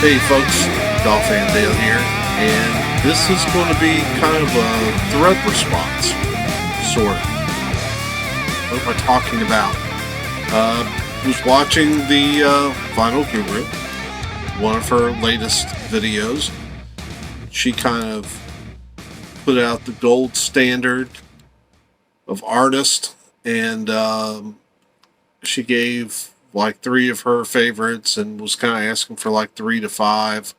Hey folks, Dolph Van Dale here, and this is going to be kind of a thread response, sort of. What am I talking about? Was watching the Vinyl Guru, one of her latest videos. She kind of put out the gold standard of artist, and she gave like three of her favorites and was kind of asking for like 3 to 5.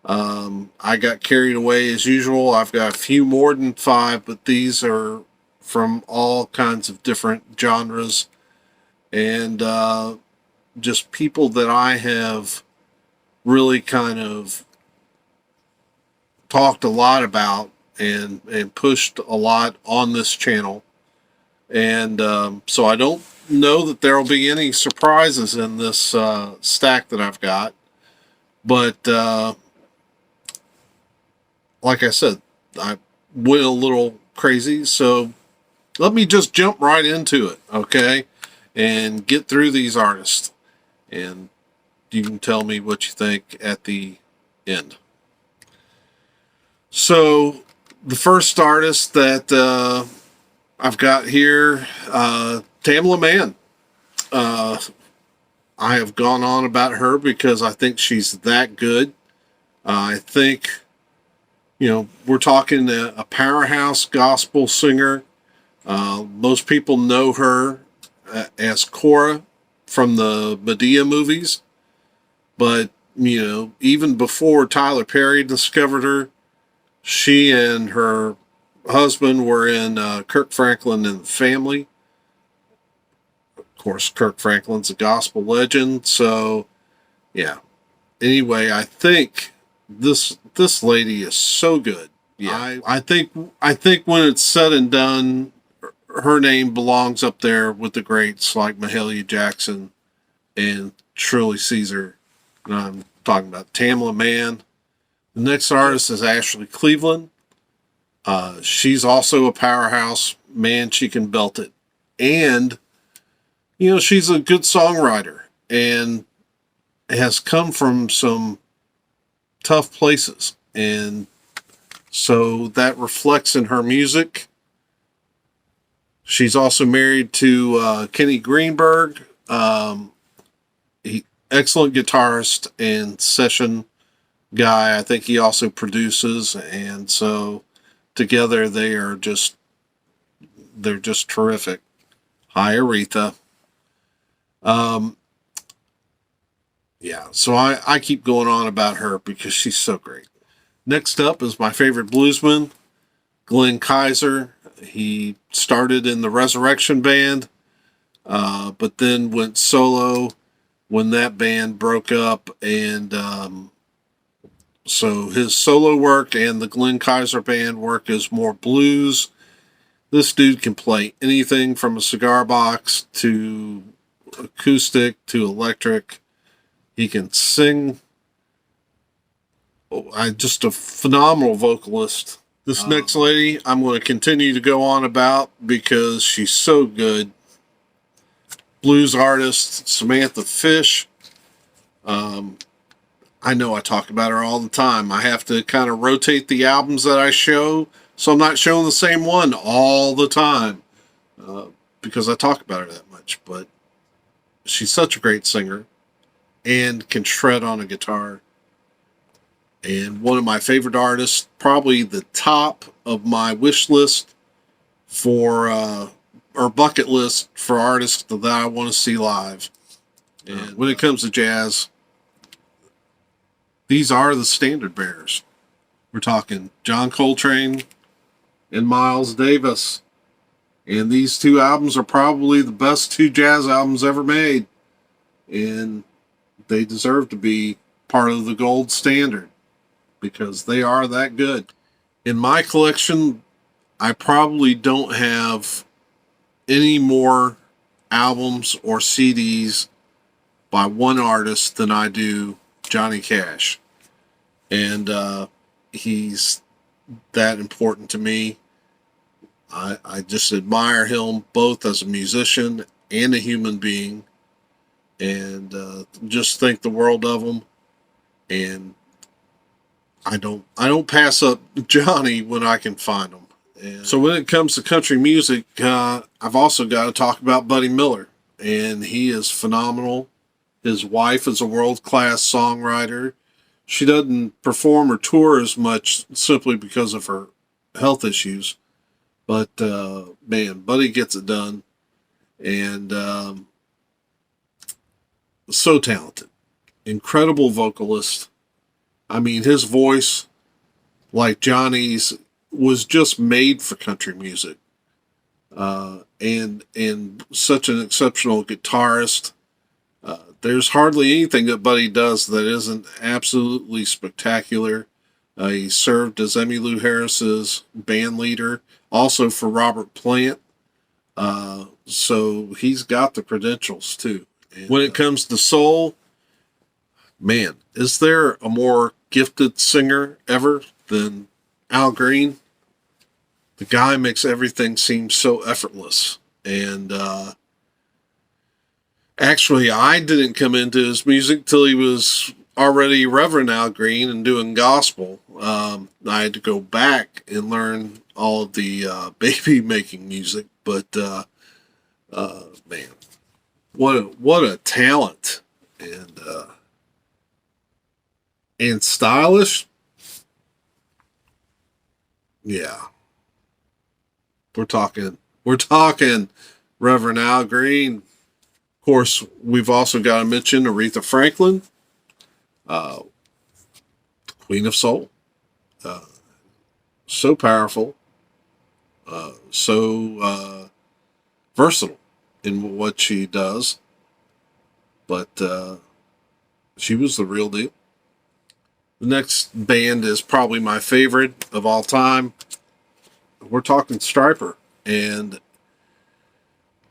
I got carried away as usual. I've got a few more than 5, but these are from all kinds of different genres and just people that I have really kind of talked a lot about and pushed a lot on this channel. And so I don't know that there will be any surprises in this stack that I've got. But like I said, I went a little crazy. So let me just jump right into it, okay? And get through these artists. And you can tell me what you think at the end. So the first artist that I've got here, Tamela Mann. I have gone on about her because I think she's that good. I think, we're talking a powerhouse gospel singer. Most people know her as Cora from the Medea movies. But, even before Tyler Perry discovered her, she and her husband were in Kirk Franklin and the Family. Of course, Kirk Franklin's a gospel legend. So, yeah. Anyway, I think this lady is so good. Yeah, I think when it's said and done, her name belongs up there with the greats like Mahalia Jackson and Shirley Caesar. And I'm talking about Tamela Mann. The next artist is Ashley Cleveland. She's also a powerhouse. Man, she can belt it. And, she's a good songwriter and has come from some tough places. And so that reflects in her music. She's also married to Kenny Greenberg. Excellent guitarist and session guy. I think he also produces. And so together they're just terrific. Hi, Aretha. Yeah, so I keep going on about her because she's so great. Next up is my favorite bluesman, Glenn Kaiser. He started in the Resurrection Band, but then went solo when that band broke up. And so his solo work and the Glenn Kaiser band work is more blues. This dude can play anything from a cigar box to acoustic to electric. He can sing. Just a phenomenal vocalist. This next lady I'm going to continue to go on about because she's so good. Blues artist Samantha Fish. I know I talk about her all the time. I have to kind of rotate the albums that I show, so I'm not showing the same one all the time because I talk about her that much. But she's such a great singer and can shred on a guitar. And one of my favorite artists, probably the top of my wish list for, or bucket list for artists that I want to see live. And when it comes to jazz, these are the standard bearers. We're talking John Coltrane and Miles Davis. And these two albums are probably the best 2 jazz albums ever made. And they deserve to be part of the gold standard because they are that good. In my collection, I probably don't have any more albums or CDs by one artist than I do Johnny Cash. And he's that important to me. I just admire him both as a musician and a human being, and just think the world of him. and I don't pass up Johnny when I can find him. And so when it comes to country music, I've also got to talk about Buddy Miller, and he is phenomenal. His wife is a world-class songwriter. She doesn't perform or tour as much simply because of her health issues, but man, Buddy gets it done, and so talented, incredible vocalist. I mean, his voice, like Johnny's, was just made for country music, and such an exceptional guitarist. There's hardly anything that Buddy does that isn't absolutely spectacular. He served as Emmylou Harris's band leader, also for Robert Plant. So he's got the credentials too. And when it comes to soul, man, is there a more gifted singer ever than Al Green? The guy makes everything seem so effortless. And actually, I didn't come into his music till he was already Reverend Al Green and doing gospel. I had to go back and learn all of the baby making music, but man, what a talent, and stylish. Yeah, we're talking Reverend Al Green. Of course, we've also got to mention Aretha Franklin, Queen of Soul. So powerful, so versatile in what she does, but she was the real deal. The next band is probably my favorite of all time. We're talking Stryper, and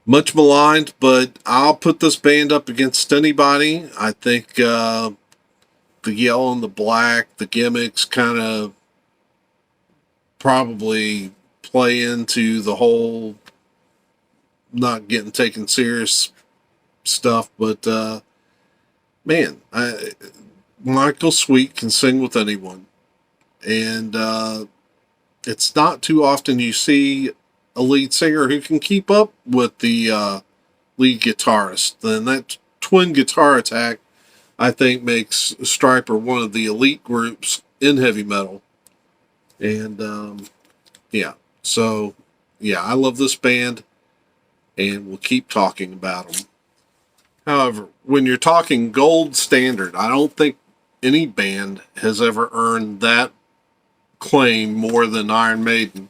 much maligned, but I'll put this band up against anybody. I think the yellow and the black, the gimmicks kind of probably play into the whole not getting taken serious stuff, but man, Michael Sweet can sing with anyone, and it's not too often you see a lead singer who can keep up with the lead guitarist. And that twin guitar attack, I think, makes Stryper one of the elite groups in heavy metal. And yeah, so yeah, I love this band, and we'll keep talking about them. However, when you're talking gold standard, I don't think any band has ever earned that claim more than Iron Maiden.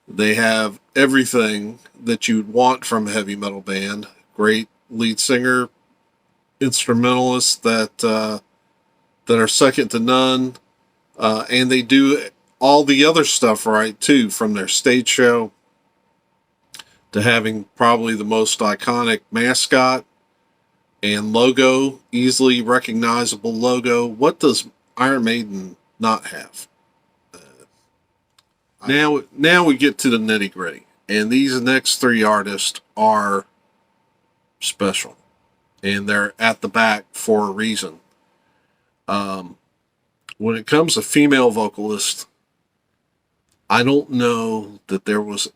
They have everything that you'd want from a heavy metal band. Great lead singer, instrumentalists that are second to none, and they do all the other stuff right too, from their stage show to having probably the most iconic mascot and logo, easily recognizable logo. What does Iron Maiden not have? Now we get to the nitty gritty, and these next three artists are special, and they're at the back for a reason. When it comes to female vocalists, I don't know that there was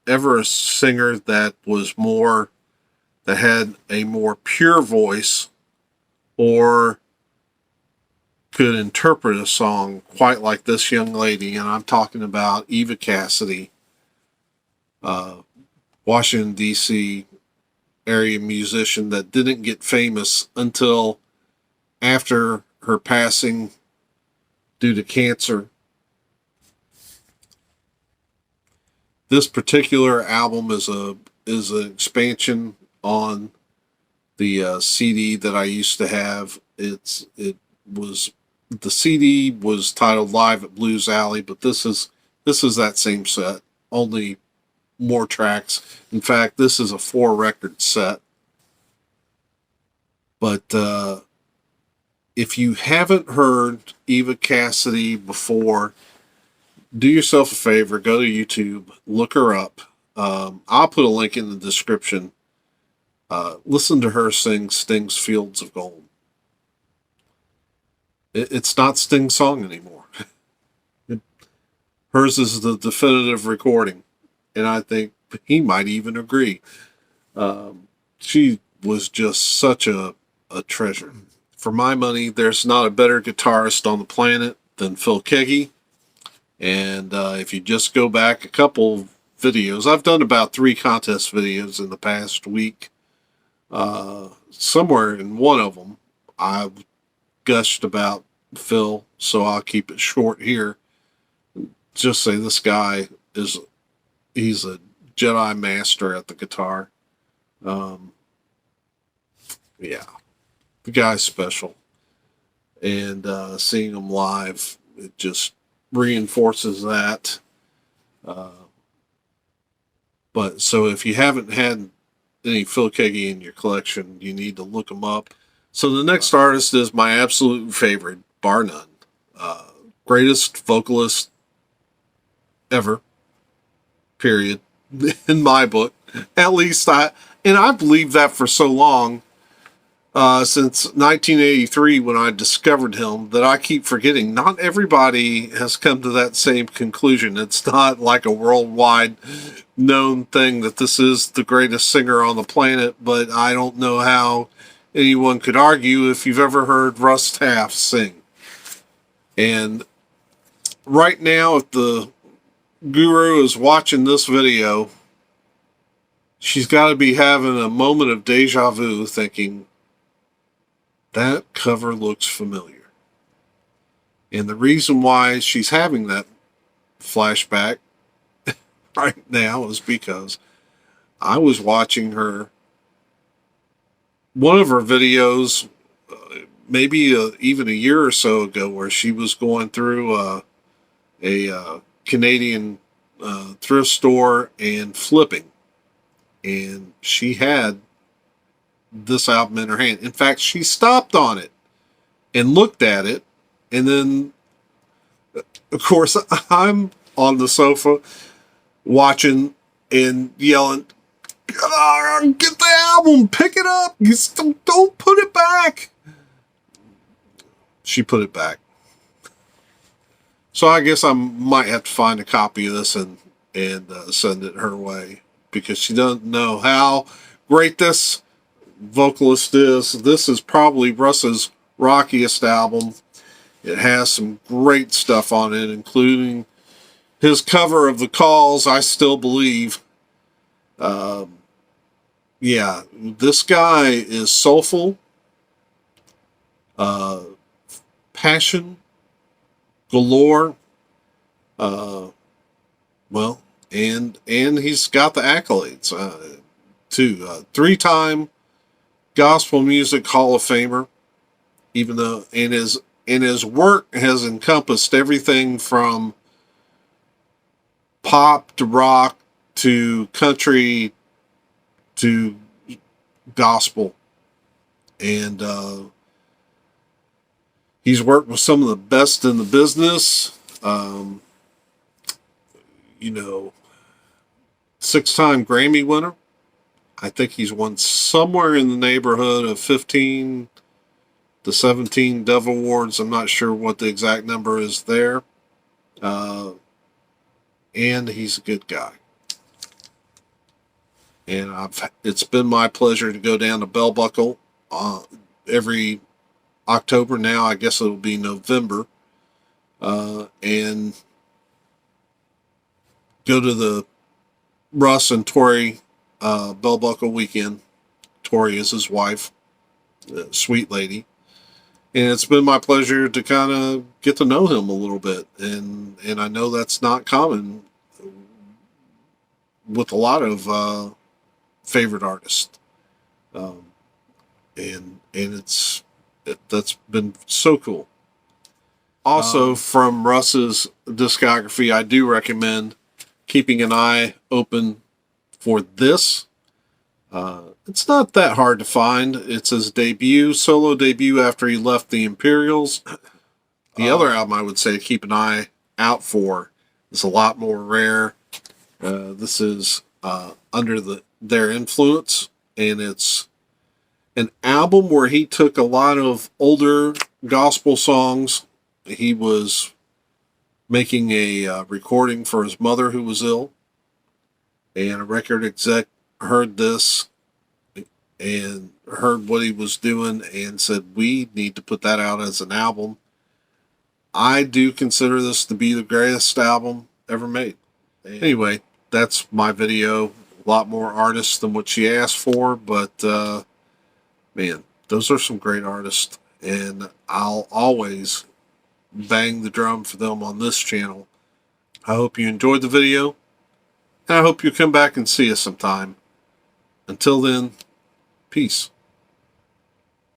ever a singer that had a more pure voice or could interpret a song quite like this young lady, and I'm talking about Eva Cassidy, Washington, D.C. area musician that didn't get famous until after her passing due to cancer. This particular album is an expansion on the CD that I used to have. The CD was titled Live at Blues Alley, but this is that same set, only more tracks. In fact, this is a 4-record set. But if you haven't heard Eva Cassidy before, do yourself a favor, go to YouTube, look her up. I'll put a link in the description. Listen to her sing Sting's Fields of Gold. It's not Sting's song anymore. Hers is the definitive recording, and I think he might even agree. She was just such a treasure. For my money, there's not a better guitarist on the planet than Phil Keaggy. And if you just go back a couple videos, I've done about 3 contest videos in the past week. Somewhere in one of them, I've gushed about Phil, so I'll keep it short here. Just say this guy he's a Jedi master at the guitar. Yeah, the guy's special. And seeing him live, it just reinforces that. But so if you haven't had any Phil Keaggy in your collection, you need to look him up. So the next artist is my absolute favorite, bar none. Greatest vocalist ever, period, in my book. At least I've believed that for so long, since 1983 when I discovered him, that I keep forgetting not everybody has come to that same conclusion. It's not like a worldwide known thing that this is the greatest singer on the planet, but I don't know how anyone could argue if you've ever heard Russ Taff sing. And right now, if the guru is watching this video, she's got to be having a moment of deja vu, thinking, that cover looks familiar. And the reason why she's having that flashback right now is because I was watching one of her videos, maybe even a year or so ago, where she was going through a Canadian thrift store and flipping. And she had this album in her hand. In fact, she stopped on it and looked at it. And then, of course, I'm on the sofa watching and yelling, get the album, pick it up. You don't put it back. She put it back. So I guess I might have to find a copy of this and send it her way, because she doesn't know how great this vocalist is. This is probably Russ's rockiest album. It has some great stuff on it, including his cover of The Calls, I Still Believe. Yeah, this guy is soulful, passion galore. Well, and he's got the accolades too. 3-time Gospel Music Hall of Famer, even though and his work has encompassed everything from pop to rock to country to gospel. And he's worked with some of the best in the business. 6-time Grammy winner. I think he's won somewhere in the neighborhood of 15 to 17 Dove Awards. I'm not sure what the exact number is there. And he's a good guy. And it's been my pleasure to go down to Bell Buckle every October. Now I guess it'll be November. And go to the Russ and Tori Bell Buckle weekend. Tori is his wife, sweet lady. And it's been my pleasure to kind of get to know him a little bit. And I know that's not common with a lot of favorite artists. And that's been so cool. Also, from Russ's discography, I do recommend keeping an eye open for this. It's not that hard to find. It's his solo debut after he left the Imperials. The other album I would say keep an eye out for is a lot more rare. This is Under Their Influence, and it's an album where he took a lot of older gospel songs. He was making a recording for his mother who was ill, and a record exec heard this and heard what he was doing and said, we need to put that out as an album. I do consider this to be the greatest album ever made. Anyway, that's my video. A lot more artists than what she asked for, but man, those are some great artists, and I'll always bang the drum for them on this channel. I hope you enjoyed the video, and I hope you come back and see us sometime. Until then, peace.